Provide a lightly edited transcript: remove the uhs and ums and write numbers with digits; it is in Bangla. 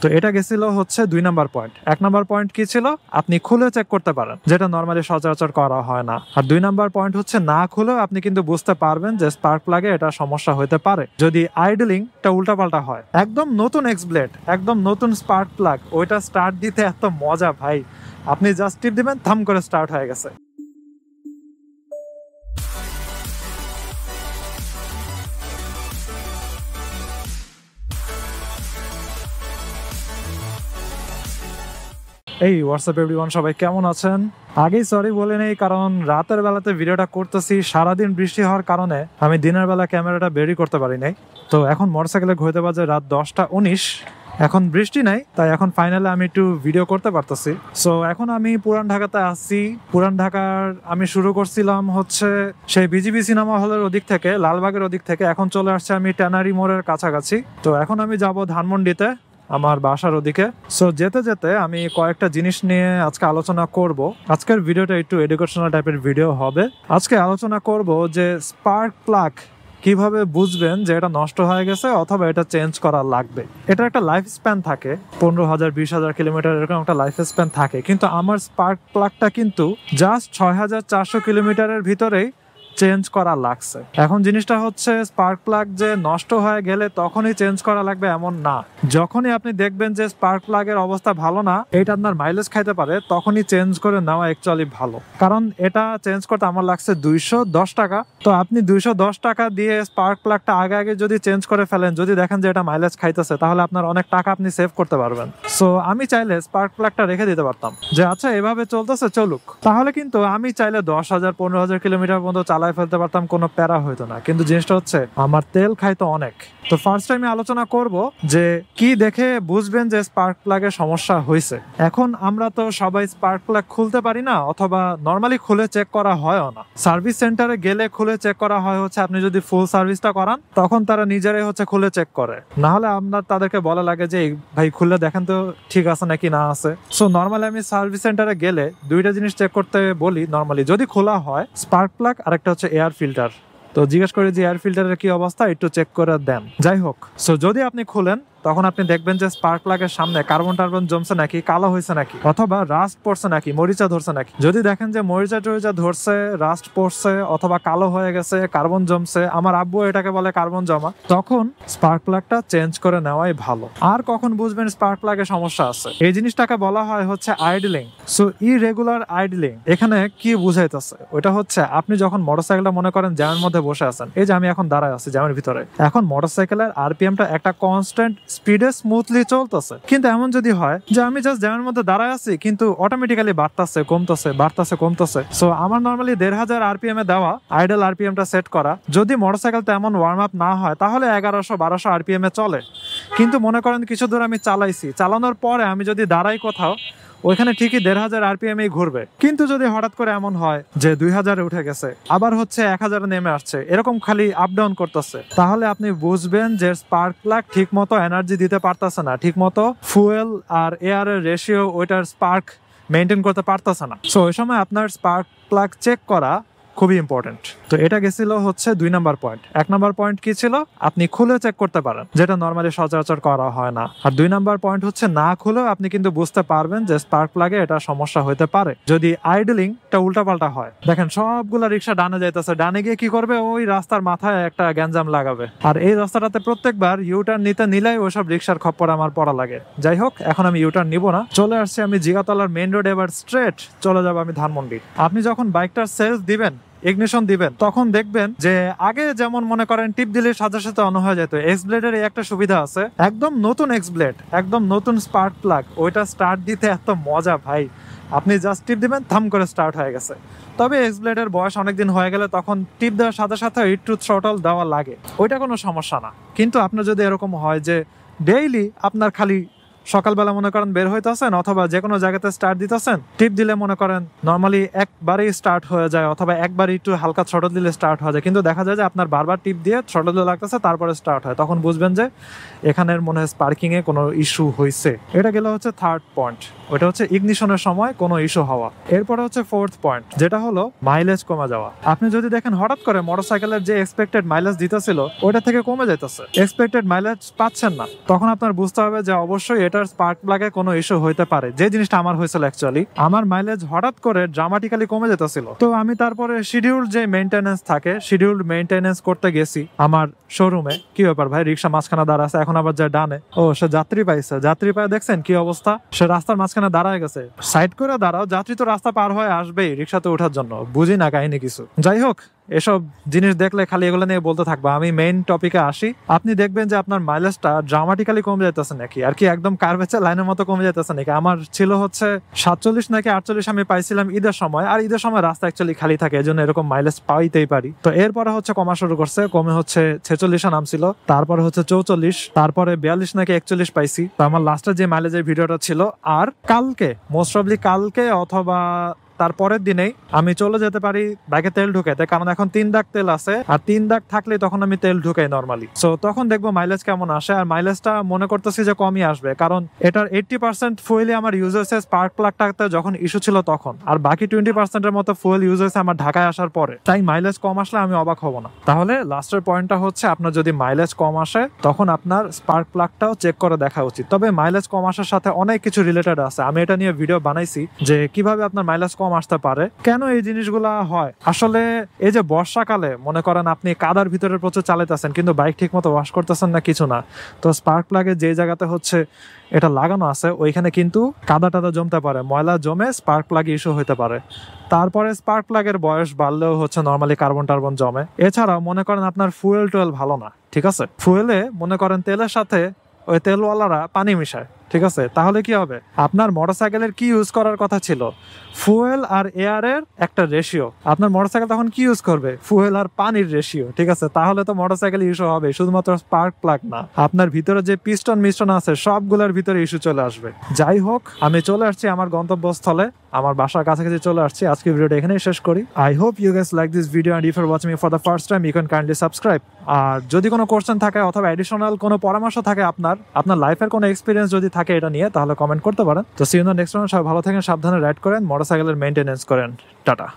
তো এটা গেছিল হচ্ছে 2 নাম্বার পয়েন্ট। 1 নাম্বার পয়েন্ট কি ছিল? আপনি খুলে চেক করতে পারেন, যেটা নরমালি সচরাচর করা হয় না। আর 2 নাম্বার পয়েন্ট হচ্ছে না খুলেও আপনি কিন্তু বুঝতে পারবেন যে স্পার্ক প্লাগে এটা সমস্যা হতে পারে যদি আইডলিংটা উল্টাপাল্টা হয়। একদম নতুন এক্স ব্লেড, একদম নতুন স্পার্ক প্লাগ, ওইটা স্টার্ট দিতে এত মজা ভাই। আপনি জাস্ট টিপ দিবেন, থাম করে স্টার্ট হয়ে গেছে। এই হোয়াটসঅ্যাপ এভরিওয়ান, সবাই কেমন আছেন? আগেই সরি বলে নেই, কারণ রাতের বেলাতে ভিডিওটা করতেছি, সারাদিন বৃষ্টি হওয়ার কারণে আমি দিনের বেলা ক্যামেরাটা বেরি করতে পারি নাই। তো এখন মোটরসাইকেলে ঘুরতে বাজে রাত 10:19। এখন বৃষ্টি নাই, তাই এখন ফাইনালি আমি একটু ভিডিও করতে পারতেছি। সো এখন আমি পুরান ঢাকাতে আসছি। পুরান ঢাকার আমি শুরু করছিলাম হচ্ছে সেই বিজিবি সিনেমা হলের ওদিক থেকে, লালবাগের ওদিক থেকে। এখন চলে আসছে আমি ট্যানারি মোড়ের কাছাকাছি। তো এখন আমি যাব ধানমন্ডিতে, আমার বাসার ওদিকে। সো যেতে যেতে আমি কয়েকটা জিনিস নিয়ে আজকে আলোচনা করব। আজকের ভিডিওটা একটু এডুকেশনাল টাইপের ভিডিও হবে। আজকে আলোচনা করব যে স্পার্ক প্লাগ কিভাবে বুঝবেন যে এটা নষ্ট হয়ে গেছে অথবা এটা চেঞ্জ করা লাগবে। এটা একটা লাইফ স্প্যান থাকে, 15,000 20,000 কিলোমিটার এরকম একটা লাইফ স্প্যান থাকে। কিন্তু আমার স্পার্ক প্লাগটা কিন্তু জাস্ট 6,400 কিলোমিটারের ভিতরেই চেঞ্জ করা লাগছে। এখন জিনিসটা হচ্ছে স্পার্ক প্লাগ যে নষ্ট হয়ে গেলে তখনই চেঞ্জ করা লাগবে এমন না। যখনই আপনি দেখবেন যে স্পার্ক প্লাগের অবস্থা ভালো না, এটা আপনার মাইলেজ খাইতে পারে, তখনই চেঞ্জ করে নেওয়া অ্যাকচুয়ালি ভালো। কারণ এটা চেঞ্জ করতে আমার লাগছে 210 টাকা। তো আপনি 210 টাকা দিয়ে স্পার্ক প্লাগটা আগে আগে যদি চেঞ্জ করে ফেলেন, যদি দেখেন যে এটা মাইলেজ খাইতেছে, তাহলে আপনার অনেক টাকা আপনি সেভ করতে পারবেন। সো আমি চাইলে স্পার্ক প্লাগটা রেখে দিতে পারতাম যে আচ্ছা এভাবে চলতেছে চলুক, তাহলে কিন্তু আমি চাইলে 10,000 15,000 কিলোমিটার পর্যন্ত চালাই ফেলতে পারতাম, কোনো প্যারা হইতো না। কিন্তু জিনিসটা হচ্ছে আমার তেল খাইতো অনেক। তো ফার্স্ট টাইমে আলোচনা করব যে কি দেখে বুঝবেন যে স্পার্ক প্লাগের সমস্যা হয়েছে। এখন আমরা তো সবাই স্পার্ক প্লাগ খুলতে পারি না, অথবা নর্মালি খুলে চেক করা হয়ও না। সার্ভিস সেন্টারে গেলে খুলে চেক করা হয় হচ্ছে আপনি যদি ফুল সার্ভিসটা করান, তখন তারা নিজেরাই হচ্ছে খুলে চেক করে। না হলে আপনার তাদেরকে বলা লাগে যে ভাই খুলে দেখেন তো ঠিক আছে নাকি না আছে। সো নর্মালি আমি সার্ভিস সেন্টারে গেলে দুইটা জিনিস চেক করতে বলি নর্মালি, যদি খোলা হয় স্পার্ক প্লাগ আর একটা হচ্ছে এয়ার ফিল্টার। তো জিজ্ঞেস করে যে এয়ার ফিল্টারের কি অবস্থা একটু চেক করে দেন। যাই হোক, সো যদি আপনি খুলেন তখন আপনি দেখবেন যে স্পার্ক প্লাগের সামনে কার্বন টার্বন জমছে নাকি, কালো হয়েছে নাকি, অথবা রাস্ট পড়ছে নাকি, মরিচা ধরছে নাকি। যদি দেখেন যে মরিচা টরিচা ধরছে, রাস্ট পড়ছে, অথবা কালো হয়ে গেছে, কার্বন জমছে, আমার আব্বু এটাকে বলে কার্বন জমা, তখন স্পার্ক প্লাগটা চেঞ্জ করে নেওয়াই ভালো। আর কখন বুঝবেন স্পার্ক প্লাগের সমস্যা আছে, এই জিনিসটাকে বলা হয় হচ্ছে আইডলিং। সো ইরেগুলার আইডলিং এখানে কি বুঝাইতেছে, ওইটা হচ্ছে আপনি যখন মোটরসাইকেলটা মনে করেন জ্যামের মধ্যে বসে আছেন, এই যে আমি এখন দাঁড়ায় আছি জ্যামের ভিতরে, এখন মোটরসাইকেলের আরপিএমটা একটা কনস্ট্যান্ট স্পিডে স্মুথলি চলতেছে। কিন্তু এমন যদি হয় যে আমি জাস্ট জ্যামের মধ্যে দাঁড়ায় আছি, কিন্তু অটোমেটিক্যালি বাড়তেছে কমতেছে, বাড়তেছে কমতেছে। সো আমার নর্মালি 1,500 আরপিএম এ দেওয়া আইডল আরপিএমটা সেট করা, যদি মোটরসাইকেল তেমন ওয়ার্ম আপ না হয় তাহলে 1100-1200 আরপিএম এ চলে। কিন্তু মনে করেন কিছু দূর আমি চালাইছি, চালানোর পরে আমি যদি দাঁড়াই কোথাও, ওইখানে ঠিকই 1,500 আরপিএম এই ঘুরবে। কিন্তু যদি হঠাৎ করে এমন হয় যে 2,000 উঠে গেছে, আবার হচ্ছে 1,000 নেমে আসছে, এরকম খালি আপ ডাউন করতেছে, তাহলে আপনি বুঝবেন যে স্পার্ক প্লাগ ঠিক মতো এনার্জি দিতে পারতেছে না, ঠিক মতো ফুয়েল আর এয়ারের রেশিও ওইটার স্পার্ক মেনটেন করতে পারতেছে না। সো ওই সময় আপনার স্পার্ক প্লাগ চেক করা খুবই ইম্পর্টেন্ট। তো এটা গেছিল হচ্ছে 2 নাম্বার পয়েন্ট। 1 নাম্বার পয়েন্ট কি ছিল? আপনি খুলে চেক করতে পারেন, যেটা নরমালি সচরাচর করা হয় না। আর 2 নাম্বার পয়েন্ট হচ্ছে না খুলেও আপনি কিন্তু বুঝতে পারবেন যে স্পার্ক প্লাগে এটা সমস্যা হতে পারে যদি আইডলিংটা উল্টাপাল্টা হয়। দেখেন সবগুলা রিক্সা ডানে যাইতেছে, ডানে গিয়ে কি করবে, ওই রাস্তার মাথায় একটা গ্যাঞ্জাম লাগাবে। আর এই রাস্তাটাতে প্রত্যেকবার ইউটার্ন নিলেই ওইসব রিক্সার খপ্পর আমার পড়া লাগে। যাই হোক, এখন আমি ইউটার্ন নিব না, চলে আসছি আমি জিগাতলার মেইন রোড, এবার স্ট্রেট চলে যাবো আমি ধানমন্ডি। আপনি যখন বাইকটার সেলফ দিবেন, ইগনিশন দিবেন, তখন দেখবেন যে আগে যেমন মনে করেন টিপ দিলে সাথে সাথে অন হয়ে যেত, এক্স ব্লেডের একটা সুবিধা আছে, একদম নতুন এক্স ব্লেড, একদম নতুন স্পার্ক প্লাগ, ওইটা স্টার্ট দিতে এত মজা ভাই। আপনি জাস্ট টিপ দিবেন, থাম করে স্টার্ট হয়ে গেছে। তবে এক্স ব্লেডের বয়স অনেকদিন হয়ে গেলে তখন টিপ দেওয়ার সাথে সাথে একটু থ্রটল দেওয়া লাগে, ওইটা কোনো সমস্যা না। কিন্তু আপনার যদি এরকম হয় যে ডেইলি আপনার খালি সকালবেলা মনে করেন বের হইতেছেন, অথবা যে কোনো জায়গাতে স্টার্ট দিতেছেন, টিপ দিলে মনে করেন নর্মালি একবারেই স্টার্ট হয়ে যায়, অথবা একবারই একটু হালকা থ্রটল দিলে স্টার্ট হয়ে যায়, কিন্তু দেখা যায় যে আপনার বারবার টিপ দিয়ে থ্রটল দিলে লাগতেছে তারপরে স্টার্ট হয়, তখন বুঝবেন যে এখানের মনে হয় স্পার্কিং এ কোনো ইস্যু হয়েছে। এটা গেল হচ্ছে থার্ড পয়েন্ট, ওটা হচ্ছে ইগনিশনের সময় কোনো ইস্যু হওয়া। এরপরে হচ্ছে ফোর্থ পয়েন্ট, যেটা হলো মাইলেজ কমে যাওয়া। আপনি যদি দেখেন হঠাৎ করে মোটরসাইকেলের যে এক্সপেক্টেড মাইলেজ দিতেছিল ওটা থেকে কমে যাইতেছে, এক্সপেক্টেড মাইলেজ পাচ্ছেন না, তখন আপনার বুঝতে হবে যে অবশ্যই এটা এটার স্পার্ক প্লাগে কোনো ইস্যু হইতে পারে, যে জিনিসটা আমার হয়েছিল অ্যাকচুয়ালি। আমার মাইলেজ হঠাৎ করে ড্রামাটিক্যালি কমে যেতেছিল, তো আমি তারপরে শিডিউল যে মেইনটেনেন্স থাকে, শিডিউল মেইনটেনেন্স করতে গেছি আমার শোরুমে। কি ব্যাপার ভাই, রিক্সা মাঝখানে দাঁড়া আছে, এখন আবার যায় ডানে। ও, সে যাত্রী পাইছে, যাত্রী পায় দেখছেন কি অবস্থা, সে রাস্তার মাঝখানে দাঁড়ায় গেছে। সাইড করে দাঁড়াও, যাত্রী তো রাস্তা পার হয়ে আসবেই রিক্সাতে ওঠার জন্য, বুঝি না কাহিনী কিছু। যাই হোক, এসব জিনিস দেখলে খালি এগুলো নিয়ে বলতে থাকবো। আমি মেইন টপিকে আসি। আপনি দেখবেন যে আপনার মাইলেজটা ড্রামাটিক্যালি কমে যেতেছে নাকি, আর কি একদম কার্ভেচার লাইনের মতো কমে যেতেছে নাকি। আমার ছিল হচ্ছে 47 নাকি 48 আমি পাইছিলাম ঈদের সময়, আর ঈদের সময় রাস্তা অ্যাকচুয়ালি খালি থাকে, এই জন্য এরকম মাইলেজ পাইতেই পারি। তো এরপরে হচ্ছে কমা শুরু করছে, কমে হচ্ছে 46 নামছিল, তারপরে হচ্ছে 44, তারপরে 42 নাকি 41 পাইছি। তো আমার লাস্টের যে মাইলেজের ভিডিওটা ছিল, আর কালকে মোস্ট প্রবাবলি কালকে অথবা তারপরের দিনেই আমি চলে যেতে পারি বাইকে তেল ঢুকাইতে, কারণ এখন 3 দাগ তেল আছে, আর 3 দাগ থাকলে তখন আমি তেল ঢুকাই নর্মালি। সো তখন দেখবো মাইলেজ কেমন আসে। আর মাইলেজটা মনে করতেছি যে কমই আসবে, কারণ এটার 80% ফুয়েলই আমার ইউজ হয়েছে স্পার্ক প্লাগটাতে যখন ইস্যু ছিল তখন, আর বাকি 20% এর মতো ফুয়েল ইউজ হয়েছে আমার ঢাকায় আসার পরে। তাই মাইলেজ কম আসলে আমি অবাক হব না। তাহলে লাস্টের পয়েন্টটা হচ্ছে, আপনার যদি মাইলেজ কম আসে তখন আপনার স্পার্ক প্লাগটাও চেক করে দেখা উচিত। তবে মাইলেজ কম আসার সাথে অনেক কিছু রিলেটেড আছে, আমি এটা নিয়ে ভিডিও বানাইছি যে কিভাবে আপনার মাইলেজ কম আসতে পারে, কেন এই জিনিসগুলা হয়। আসলে এই যে বর্ষাকালে মনে করেন আপনি কাদার ভিতরে প্রচুর চালাইতেছেন, কিন্তু বাইক ঠিক মতো ওয়াশ করতেছেন না, কিছু না, তো স্পার্ক প্লাগে যে জায়গাতে হচ্ছে এটা লাগানো আছে ওইখানে কিন্তু কাদা টাদা জমতে পারে, ময়লা জমে স্পার্ক প্লাগে ইস্যু হতে পারে। তারপরে স্পার্ক প্লাগের বয়স বাড়লেও হচ্ছে নর্মালি কার্বন টার্বন জমে। এছাড়াও মনে করেন আপনার ফুয়েল টুয়েল ভালো না, ঠিক আছে, ফুয়েলে মনে করেন তেলের সাথে ওই তেলওয়ালারা পানি মিশায়, ঠিক আছে, তাহলে কি হবে, আপনার মোটরসাইকেলের কি ইউজ করার কথা ছিল, ফুয়েল আর এয়ারের একটা রেশিও, আপনার মোটরসাইকেল তখন কি ইউজ করবে, ফুয়েল আর পানির রেশিও, ঠিক আছে, তাহলে তো মোটরসাইকেল ইস্যু হবে, শুধুমাত্র স্পার্ক প্লাগ না, আপনার ভিতরে যে পিস্টন মিস্টন আছে সবগুলোর ভিতরে ইস্যু চলে আসবে। যাই হোক, আমি চলে আসছি আমার গন্তব্যস্থলে, আমার বাসার কাছাকাছি চলে আসছি। আজকে ভিডিওটা এখানেই শেষ করি। I hope you guys like this video, and if you are watching me for the first time you can kindly subscribe. আর যদি কোনো কোশ্চেন থাকে অথবা এডিশনাল কোনো পরামর্শ থাকে, আপনার লাইফের কোনো এক্সপিরিয়েন্স যদি থাকে এটা নিয়ে, তাহলে কমেন্ট করতে পারেন। তো see you in the next one. সবাই ভালো থাকেন, সাবধানে রাইড করেন, মোটরসাইকেলের মেইনটেনেন্স করেন। টাটা।